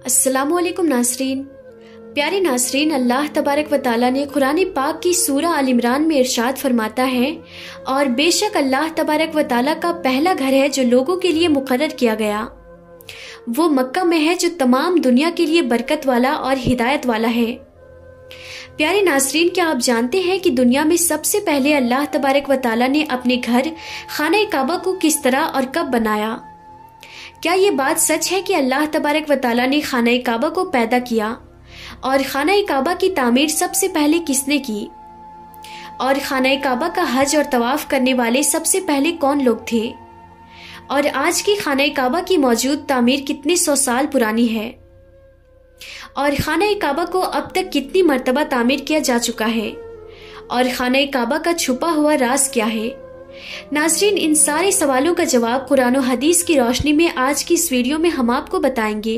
अस्सलाम वालेकुम नासरीन। प्यारे नासरीन, अल्लाह तबारक व तआला ने कुरान पाक की सूरा आल इमरान में इरशाद फरमाता है, और बेशक अल्लाह तबारक व तआला का पहला घर है जो लोगों के लिए मुकर्रर किया गया, वो मक्का में है जो तमाम दुनिया के लिए बरकत वाला और हिदायत वाला है। प्यारे नासरीन, क्या आप जानते हैं कि दुनिया में सबसे पहले अल्लाह तबारक व तआला ने अपने घर खाना काबा को किस तरह और कब बनाया? क्या ये बात सच है कि अल्लाह तबारक व तआला ने खाना काबा को पैदा किया? और खाना काबा की तामीर सबसे पहले किसने की? और खाना काबा का हज और तवाफ करने वाले सबसे पहले कौन लोग थे? और आज की खाना काबा की मौजूद तामीर कितने सौ साल पुरानी है? और खाना काबा को अब तक कितनी मर्तबा तामीर किया जा चुका है? और खाना काबा का छुपा हुआ राज क्या है? नाज़रीन, इन सारे सवालों का जवाब कुरान और हदीस की रोशनी में आज की इस वीडियो में हम आपको बताएंगे।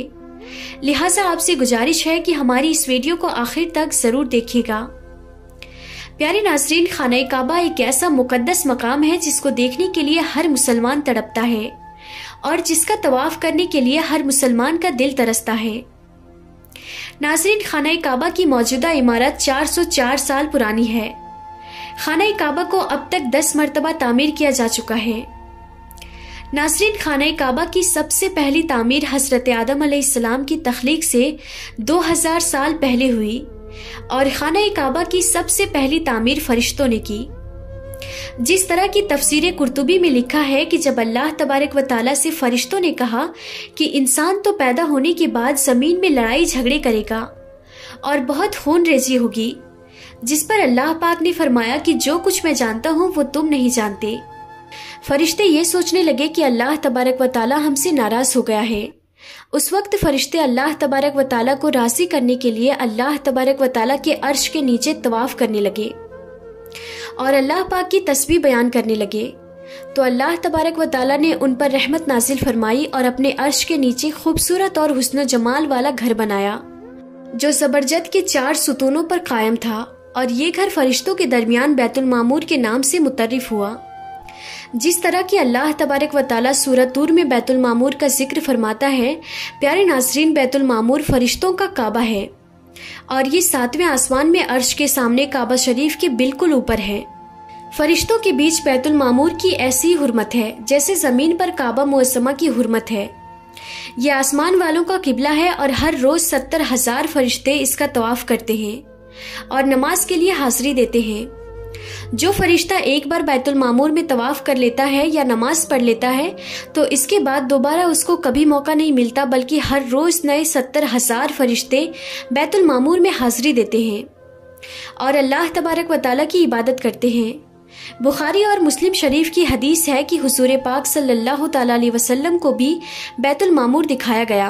लिहाजा आपसे गुजारिश है कि हमारी इस वीडियो को आखिर तक जरूर देखिएगा। प्यारे नाज़रीन, खाना काबा एक ऐसा मुकद्दस मकाम है जिसको देखने के लिए हर मुसलमान तड़पता है और जिसका तवाफ करने के लिए हर मुसलमान का दिल तरसता है। नाज़रीन, खाना काबा की मौजूदा इमारत 404 साल पुरानी है। खाना काबा को अब तक 10 मरतबा तामीर किया जा चुका है। नाज़रीन, खाना काबा की सबसे पहली तामीर हज़रत आदम अलैहिस्सलाम की तख्लीक से 2000 साल पहले हुई और खाना काबा की सबसे पहली तामीर फरिश्तों ने की। जिस तरह की तफसीर कुर्तुबी में लिखा है कि जब अल्लाह तबारक व तआला से फरिश्तों ने कहा कि इंसान तो पैदा होने के बाद जमीन में लड़ाई झगड़े करेगा और बहुत खून रेजी होगी, जिस पर अल्लाह पाक ने फरमाया कि जो कुछ मैं जानता हूँ वो तुम नहीं जानते। फरिश्ते ये सोचने लगे कि अल्लाह तबारक व तआला हमसे नाराज हो गया है। उस वक्त फरिश्ते अल्लाह तबारक व तआला को राजी करने के लिए अल्लाह तबारक व तआला के अर्श के नीचे तवाफ करने लगे और अल्लाह पाक की तस्बीह बयान करने लगे। तो अल्लाह तबारक व तआला ने उन पर रहमत नाजिल फरमाई और अपने अर्श के नीचे खूबसूरत और हुस्न जमाल वाला घर बनाया जो जबरजद के 4 सुतूनों पर कायम था, और ये घर फरिश्तों के दरमियान बैतुल मामूर के नाम से मुतर्रिफ हुआ। जिस तरह की अल्लाह तबारक व तआला सूरत तूर में बैतुल मामूर का जिक्र फरमाता है, प्यारे नाज़रीन, बैतुल मामूर फरिश्तों का काबा है और ये 7वें आसमान में अर्श के सामने काबा शरीफ के बिल्कुल ऊपर है। फरिश्तों के बीच बैतुल मामूर की ऐसी हुर्मत है जैसे जमीन पर काबा मुअज्जमा की हुर्मत है। ये आसमान वालों का किबला है और हर रोज 70,000 फरिश्ते इसका तवाफ करते हैं और नमाज के लिए हाजिरी देते हैं। जो फरिश्ता एक बार बैतुल मामूर में तवाफ कर लेता है या नमाज पढ़ लेता है तो इसके बाद दोबारा उसको कभी मौका नहीं मिलता, बल्कि हर रोज नए 70,000 फरिश्ते बैतुल मामूर में हाजिरी देते हैं और अल्लाह तबारक व तआला की इबादत करते हैं। बुखारी और मुस्लिम शरीफ की हदीस है कि हुजूर पाक सल्लल्लाहु तआला अलैहि वसल्लम को भी बैतुल मामूर दिखाया गया।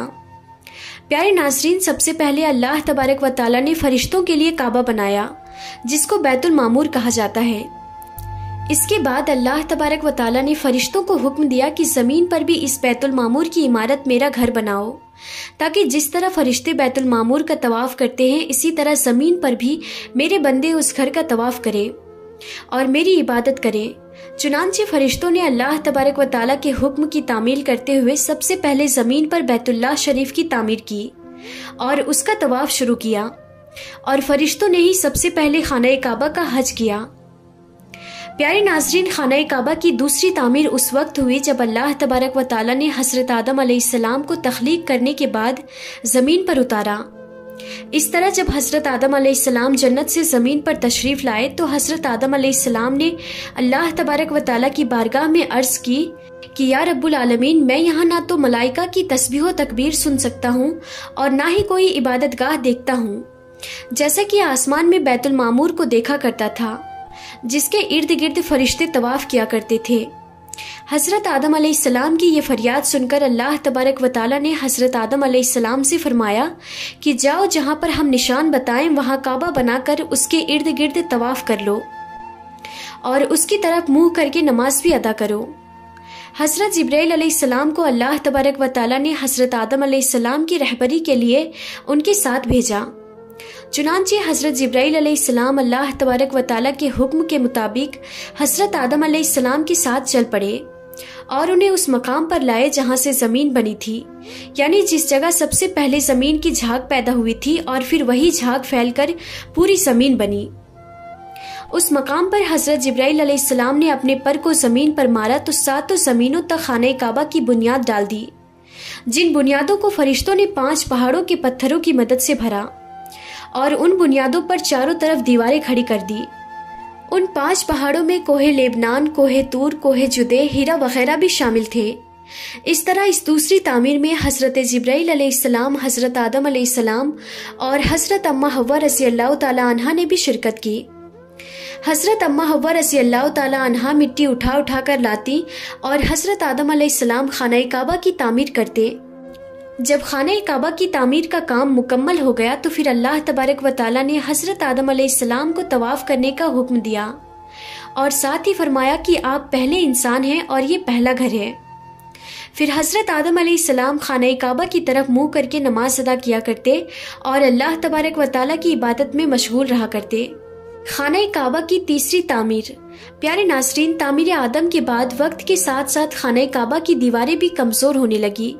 प्यारे नाज़रीन, सबसे पहले अल्लाह तबारक व तआला ने फरिश्तों के लिए काबा बनाया जिसको बैतुल मामूर कहा जाता है। इसके बाद अल्लाह तबारक व तआला ने फरिश्तों को हुक्म दिया कि जमीन पर भी इस बैतुल मामूर की इमारत मेरा घर बनाओ, ताकि जिस तरह फरिश्ते बैतुल मामूर का तवाफ करते हैं इसी तरह जमीन पर भी मेरे बंदे उस घर का तवाफ करें और मेरी इबादत करें। चुनांचे फरिश्तों ने अल्लाह तबारक व तआला के हुक्म की तामील करते हुए सबसे पहले जमीन पर बैतुल्लाह शरीफ की तामीर की और उसका तवाफ शुरू किया, और फरिश्तों ने ही सबसे पहले खाना काबा का हज किया। प्यारे नाज़रीन, खाना काबा की दूसरी तामीर उस वक्त हुई जब अल्लाह तबारक व तआला ने हज़रत आदम अलैहिस्सलाम को तख्लीक करने के बाद जमीन पर उतारा। इस तरह जब हज़रत आदम अलैहिस्सलाम जन्नत से ज़मीन पर तशरीफ़ लाए तो हज़रत आदम अलैहिस्सलाम ने अल्लाह तबारक व तआला की बारगाह में अर्ज़ की कि या रब्बुल आलमीन, मैं यहाँ ना तो मलाइका की तस्बीह व तकबीर सुन सकता हूँ और ना ही कोई इबादतगाह देखता हूँ, जैसा कि आसमान में बैतुल मामूर को देखा करता था जिसके इर्द गिर्द फरिश्ते तवाफ किया करते थे। हज़रत आदम अलैहिस्सलाम की ये फरियाद सुनकर अल्लाह तबारक व तआला ने हज़रत आदम अलैहिस्सलाम से फरमाया कि जाओ, जहाँ पर हम निशान बताएं वहाँ काबा बनाकर उसके इर्द गिर्द तवाफ कर लो और उसकी तरफ मुंह करके नमाज भी अदा करो। हज़रत जिब्राइल अलैहिस्सलाम को अल्लाह तबारक व तआला ने हज़रत आदम अलैहिस्सलाम की रहबरी के लिए उनके साथ भेजा। चुनांचे हज़रत जिब्राइल अलैहिस्सलाम अल्लाह तबारक व तआला के हुक्म के मुताबिक हज़रत आदम अलैहिस्सलाम के साथ चल पड़े और उन्हें उस मकाम पर लाए जहां से जमीन बनी थी, यानी जिस जगह सबसे पहले जमीन की झाग पैदा हुई थी और फिर वही झाग फैलकर पूरी जमीन बनी। उस मकाम पर हजरत जिब्राइल अलैहिस्सलाम ने अपने पर को जमीन पर मारा तो सातों जमीनों तक खाने काबा की बुनियाद डाल दी, जिन बुनियादों को फरिश्तों ने 5 पहाड़ों के पत्थरों की मदद से भरा और उन बुनियादों पर चारों तरफ दीवारें खड़ी कर दी। उन 5 पहाड़ों में कोहे लेबनान, कोहे तूर, कोहे जुदे, हीरा वगैरह भी शामिल थे। इस तरह इस दूसरी तामीर में हजरत जिब्राइल अलैहिस्सलाम, हजरत आदम अलैहिस्सलाम और हजरत अम्मा हव्वा रज़ियल्लाहु ताला अन्हा ने भी शिरकत की। हजरत अम्मा हव्वा रज़ियल्लाहु ताला अन्हा मिट्टी उठा उठा कर लाती और हजरत आदम अलैहिस्सलाम खाना काबा की तामीर करते। जब खाना काबा की तामीर का काम मुकम्मल हो गया तो फिर अल्लाह तबारक व ताला ने हजरत आदम अलैहिस्सलाम को तवाफ करने का हुक्म दिया और साथ ही फरमाया कि आप पहले इंसान हैं और ये पहला घर है। फिर हजरत आदम अलैहिस्सलाम खाना काबा की तरफ मुंह करके नमाज अदा किया करते और अल्लाह तबारक व ताला की इबादत में मशगूल रहा करते। खाना काबा की तीसरी तामीर। प्यारे नाज़रीन, तामीर आदम के बाद वक्त के साथ साथ खाना काबा की दीवारें भी कमज़ोर होने लगी,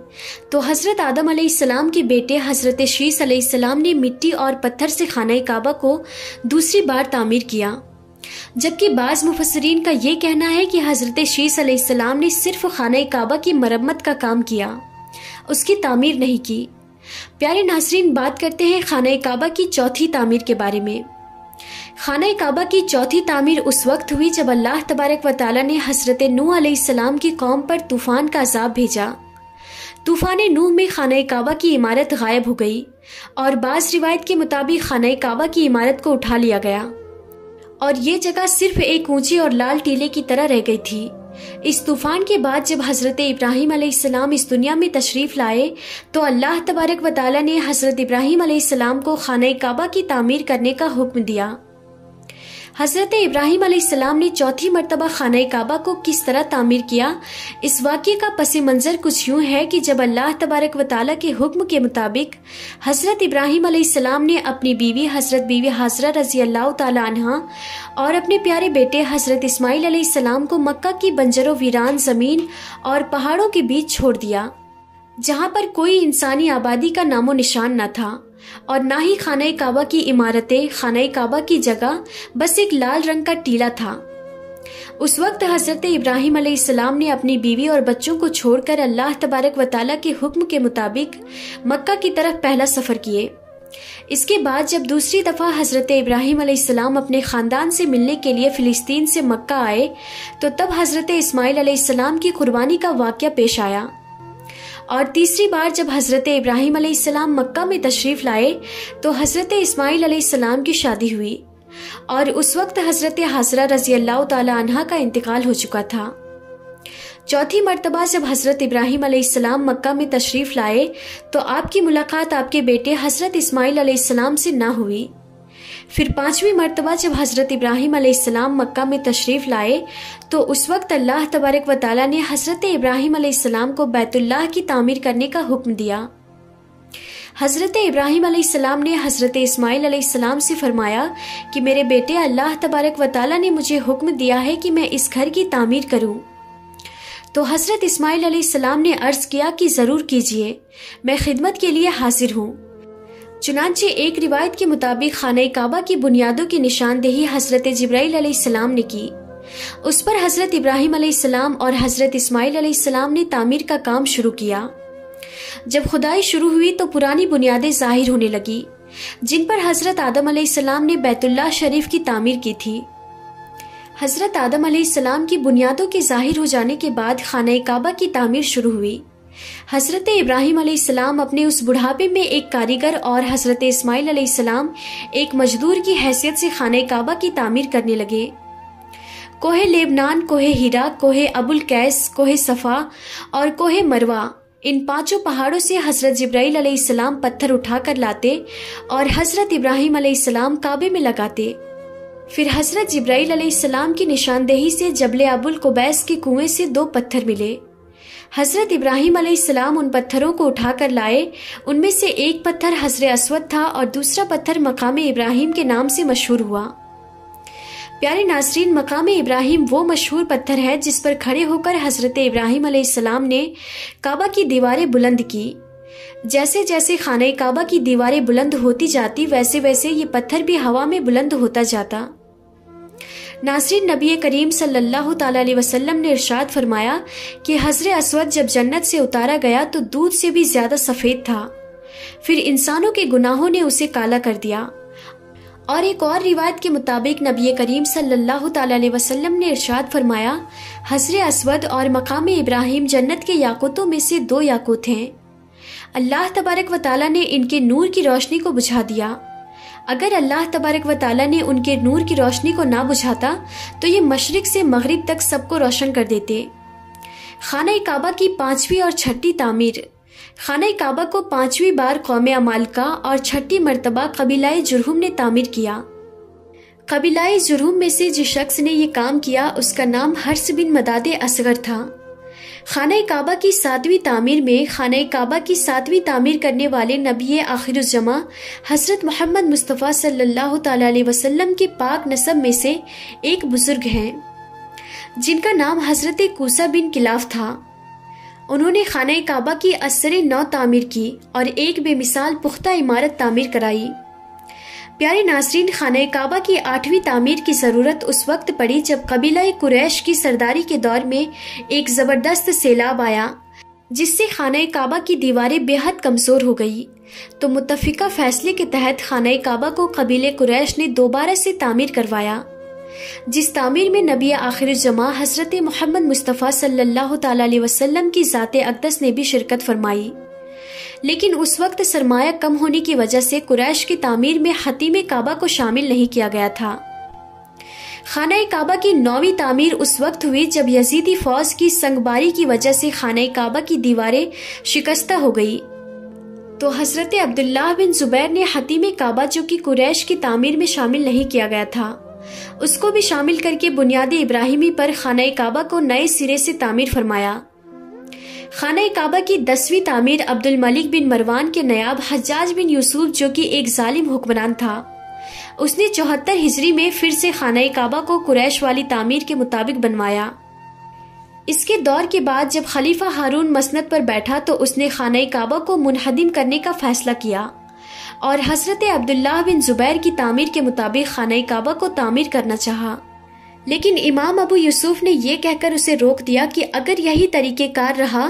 तो हज़रत आदम अलैहिस्सलाम के बेटे हज़रत शीस अलैहिस्सलाम ने मिट्टी और पत्थर से खाना काबा को दूसरी बार तामीर किया। जबकि बाज़ मुफस्सिरीन का ये कहना है कि हज़रत शीस अलैहिस्सलाम ने सिर्फ खाना काबा की मरम्मत का काम किया, उसकी तामीर नहीं की। प्यारे नाज़रीन, बात करते हैं खाना काबा की चौथी तामीर के बारे में। खाना काबा की चौथी तामीर उस वक्त हुई जब अल्लाह तबारक व ताला ने हज़रत नूह अलैहिस्सलाम की कौम पर तूफ़ान का अज़ाब भेजा। तूफ़ान नूह में खाना काबा की इमारत गायब हो गई और बाज़ रिवायत के मुताबिक खाना काबा की इमारत को उठा लिया गया और ये जगह सिर्फ एक ऊंची और लाल टीले की तरह रह गई थी। इस तूफ़ान के बाद जब हज़रत इब्राहीम अलैहिस्सलाम इस दुनिया में तशरीफ़ लाए तो अल्लाह तबारक व ताला ने हज़रत इब्राहीम अलैहिस्सलाम को खाना काबा की तामीर करने का हुक्म दिया। हज़रत इब्राहीम अलैहिस्सलाम ने चौथी मरतबा खाना काबा को किस तरह तामीर किया, इस वाक़ये का पसी मंज़र कुछ यूँ है कि जब अल्लाह तबारक व ताला के हुक्म के मुताबिक हज़रत इब्राहीम अलैहिस्सलाम ने अपनी बीवी हज़रत बीवी हाजरा रज़ियल्लाहु ताला अन्हा और अपने प्यारे बेटे हज़रत इस्माइल अलैहिस्सलाम को मक्का की बंजर वीरान ज़मीन और पहाड़ों के बीच छोड़ दिया, जहाँ पर कोई इंसानी आबादी का नामो निशान न था और ना ही खाना काबा की इमारतें, खाना काबा की जगह बस एक लाल रंग का टीला था। उस वक्त हज़रत इब्राहीम अलैहिस्सलाम ने अपनी बीवी और बच्चों को छोड़कर अल्लाह तबारक व ताला के हुक्म के मुताबिक मक्का की तरफ पहला सफ़र किए। इसके बाद जब दूसरी दफ़ा हज़रत इब्राहीम अलैहिस्सलाम अपने ख़ानदान से मिलने के लिए फ़िलिस्तीन से मक्का आए तो तब हज़रत इस्माइल अलैहिस्सलाम की कुर्बानी का वाक़या पेश आया। और तीसरी बार जब हज़रत इब्राहीम अलैहिस्सलाम मक्का में तशरीफ़ लाए तो हज़रत इस्माइल अलैहिस्सलाम की शादी हुई और उस वक्त हज़रत हाजरा रज़ियल्लाहु ताला अन्हा का इंतकाल हो चुका था। चौथी मरतबा जब हज़रत इब्राहीम अलैहिस्सलाम मक्का में तशरीफ़ लाए तो आपकी मुलाकात आपके बेटे हज़रत इस्माइल अलैहिस्सलाम से ना हुई। फिर पांचवी मरतबा जब हज़रत इब्राहीम अलैहिस्सलाम मक्का में तशरीफ़ लाए तो उस वक्त अल्लाह तबारक व ताला ने हज़रत इब्राहीम अलैहिस्सलाम को बैतुल्लाह की तामीर करने का हुक्म दिया। हज़रत इब्राहीम अलैहिस्सलाम ने हज़रत इस्माइल अलैहिस्सलाम से फरमाया कि मेरे बेटे, अल्लाह तबारक व ताला ने मुझे हुक्म दिया है कि मैं इस घर की तामीर करूं। तो हज़रत इस्माइल अलैहिस्सलाम ने अर्ज़ किया कि ज़रूर कीजिए, मैं खिदमत के लिए हाजिर हूँ। चुनांचे एक रिवायत के मुताबिक खाना काबा की बुनियादों की निशानदेही हज़रत जिब्राइल अलैहिस्सलाम ने की। उस पर हज़रत इब्राहीम अलैहिस्सलाम और हज़रत इस्माइल अलैहिस्सलाम ने तामीर का काम शुरू किया। जब खुदाई शुरू हुई तो पुरानी बुनियादें ज़ाहिर होने लगी जिन पर हज़रत आदम अलैहिस्सलाम ने बैतुल्लाह शरीफ की तामीर की थी। हज़रत आदम अलैहिस्सलाम की बुनियादों के ज़ाहिर हो जाने के बाद खाना काबा की तामीर शुरू हुई। हज़रत इब्राहीम अलैहिस्सलाम अपने उस बुढ़ापे में एक कारीगर और हज़रत इस्माइल अलैहिस्सलाम एक मजदूर की हैसियत से खाना काबा की तामीर करने लगे। कोहे लेबनान, कोहे हीरा, कोहे अबुल कैस, कोहे सफ़ा और कोहे मरवा, इन पांचों पहाड़ों से हज़रत जिब्राइल अलैहिस्सलाम पत्थर उठाकर लाते और हज़रत इब्राहीम अलैहिस्सलाम काबे में लगाते। फिर हज़रत जिब्राइल अलैहिस्सलाम की निशानदेही से जबले अबुल कुबैस के कुएं से 2 पत्थर मिले। हज़रत इब्राहीम अलैहिस्सलाम उन पत्थरों को उठाकर लाए। उनमें से एक पत्थर हज़र अस्वद था और दूसरा पत्थर मकाम इब्राहीम के नाम से मशहूर हुआ। پیارے ناظرین، مقام ابراہیم وہ مشہور پتھر ہے جس پر کھڑے ہو کر حضرت ابراہیم علیہ السلام نے کعبہ کی دیواریں بلند کی۔ جیسے جیسے خانہ کعبہ کی دیواریں بلند ہوتی جاتی ویسے ویسے یہ پتھر بھی ہوا میں بلند ہوتا جاتا۔ ناظرین، نبی کریم صلی اللہ تعالی علیہ وسلم نے ارشاد فرمایا کہ حجر اسود جب جنت سے اتارا گیا تو دودھ سے بھی زیادہ سفید تھا، پھر انسانوں کے گناہوں نے اسے کالا کر دیا۔ اور ایک اور روایت کے مطابق نبی کریم صلی اللہ تعالی علیہ وسلم نے ارشاد فرمایا، حجر اسود اور مقام ابراہیم جنت کے یاقوتوں میں سے 2 یاقوت ہیں۔ اللہ تبارک و تعالیٰ نے ان کے نور کی روشنی کو بجھا دیا۔ اگر اللہ تبارک و تعالیٰ نے ان کے نور کی روشنی کو نہ بجھاتا تو یہ مشرق سے مغرب تک سب کو روشن کر دیتے۔ خانہ کعبہ کی 5ویں اور 6ٹھی تعمیر۔ خانہ کعبہ کو 5ویں بار قوم عمالقہ اور 6ٹھی مرتبہ قبیلہ جرہم نے تعمیر کیا۔ قبیلہ جرہم میں سے جس شخص نے یہ کام کیا اس کا نام حرس بن مداد اصغر تھا۔ خانہ کعبہ کی 7ویں تعمیر میں خانہ کعبہ کی 7ویں تعمیر کرنے والے نبی آخر الزماں حضرت محمد مصطفیٰ صلی اللہ تعالی علیہ وسلم کے پاک نسب میں سے ایک بزرگ ہیں جن کا نام حضرت کوسہ بن کلاف تھا۔ انہوں نے خانہ کعبہ کی اثر نو تعمیر کی اور ایک بے مثال پختہ عمارت تعمیر کرائی۔ پیارے ناظرین، خانہ کعبہ کی 8ویں تعمیر کی ضرورت اس وقت پڑی جب قبیلہ قریش کی سرداری کے دور میں ایک زبردست سیلاب آیا جس سے خانہ کعبہ کی دیواریں بے حد کمزور ہو گئی، تو متفقہ فیصلے کے تحت خانہ کعبہ کو قبیلہ قریش نے دوبارہ سے تعمیر کروایا، جس تعمیر میں نبی آخر الزماں حضرت محمد مصطفیٰ صلی اللہ تعالی علیہ وسلم کی ذات اقدس نے بھی شرکت فرمائی۔ لیکن اس وقت سرمایہ کم ہونے کی وجہ سے قریش کی تعمیر میں حتیم کعبہ کو شامل نہیں کیا گیا تھا۔ خانہ کعبہ کی 9ویں تعمیر اس وقت ہوئی جب یزیدی فوج کی سنگباری کی وجہ سے خانہ کعبہ کی دیواریں شکستہ ہو گئی، تو حضرت عبداللہ بن زبیر نے حتیم کعبہ جو کہ قریش کی تعمیر میں شامل نہیں کیا گیا تھا اس کو بھی شامل کر کے بنیاد ابراہیمی پر خانہ کعبہ کو نئے سرے سے تعمیر فرمایا۔ خانہ کعبہ کی 10ویں تعمیر عبد الملک بن مروان کے نائب حجاج بن یوسف جو کہ ایک ظالم حکمران تھا، اس نے 74 ہجری میں پھر سے خانہ کعبہ کو قریش والی تعمیر کے مطابق بنوایا۔ اس کے دور کے بعد جب خلیفہ ہارون مسند پر بیٹھا تو اس نے خانہ کعبہ کو منہدم کرنے کا فیصلہ کیا اور حضرت عبداللہ بن زبیر کی تعمیر کے مطابق خانہ کعبہ کو تعمیر کرنا چاہا، لیکن امام ابو یوسف نے یہ کہہ کر اسے روک دیا کہ اگر یہی طریقہ کار رہا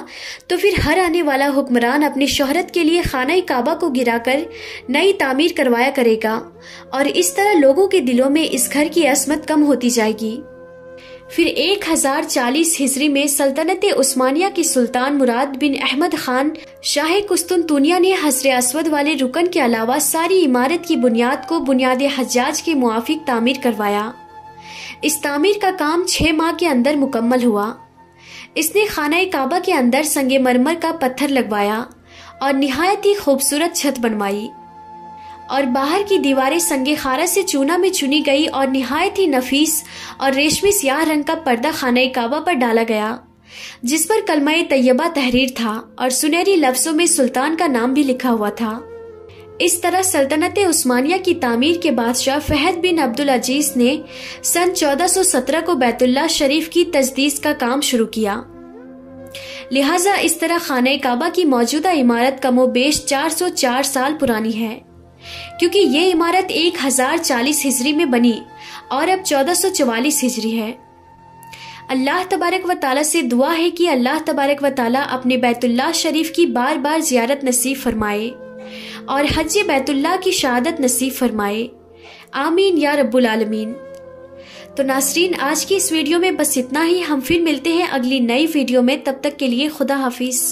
تو پھر ہر آنے والا حکمران اپنی شہرت کے لیے خانہ کعبہ کو گرا کر نئی تعمیر کروایا کرے گا اور اس طرح لوگوں کے دلوں میں اس گھر کی عظمت کم ہوتی جائے گی۔ پھر 1040 ہجری میں سلطنت عثمانیہ کے سلطان مراد بن احمد خان شاہ قسطنطنیہ نے حجر اسود والے رکن کے علاوہ ساری عمارت کی بنیاد کو بنیاد حجاج کے موافق تعمیر کروایا۔ اس تعمیر کا کام 6 ماہ کے اندر مکمل ہوا۔ اس نے خانہ کعبہ کے اندر سنگ مرمر کا پتھر لگوایا اور نہایت ہی خوبصورت چھت بنوائی، اور باہر کی دیواریں سنگ خارا سے چونا میں چنی گئی اور نہایت ہی نفیس اور ریشمی سیاہ رنگ کا پردہ خانہ کعبہ پر ڈالا گیا جس پر کلمہ طیبہ تحریر تھا اور سنہری لفظوں میں سلطان کا نام بھی لکھا ہوا تھا۔ اس طرح سلطنت عثمانیہ کی تعمیر کے بادشاہ فہد بن عبدالعزیز نے سن 1417 کو بیت اللہ شریف کی تجدید کا کام شروع کیا۔ لہٰذا اس طرح خانہ کعبہ کی موجودہ عمارت کم و بیش 404 سال پرانی ہے، کیونکہ یہ عمارت 1040 ہجری میں بنی اور اب 1444 ہجری ہے۔ اللہ تبارک و تعالیٰ سے دعا ہے کہ اللہ تبارک و تعالیٰ اپنے بیت اللہ شریف کی بار بار زیارت نصیب فرمائے اور حج بیت اللہ کی شہادت نصیب فرمائے، آمین یا رب العالمین۔ تو ناظرین، آج کی اس ویڈیو میں بس اتنا ہی۔ ہم پھر ملتے ہیں اگلی نئی ویڈیو میں، تب تک کے لیے خدا حافظ۔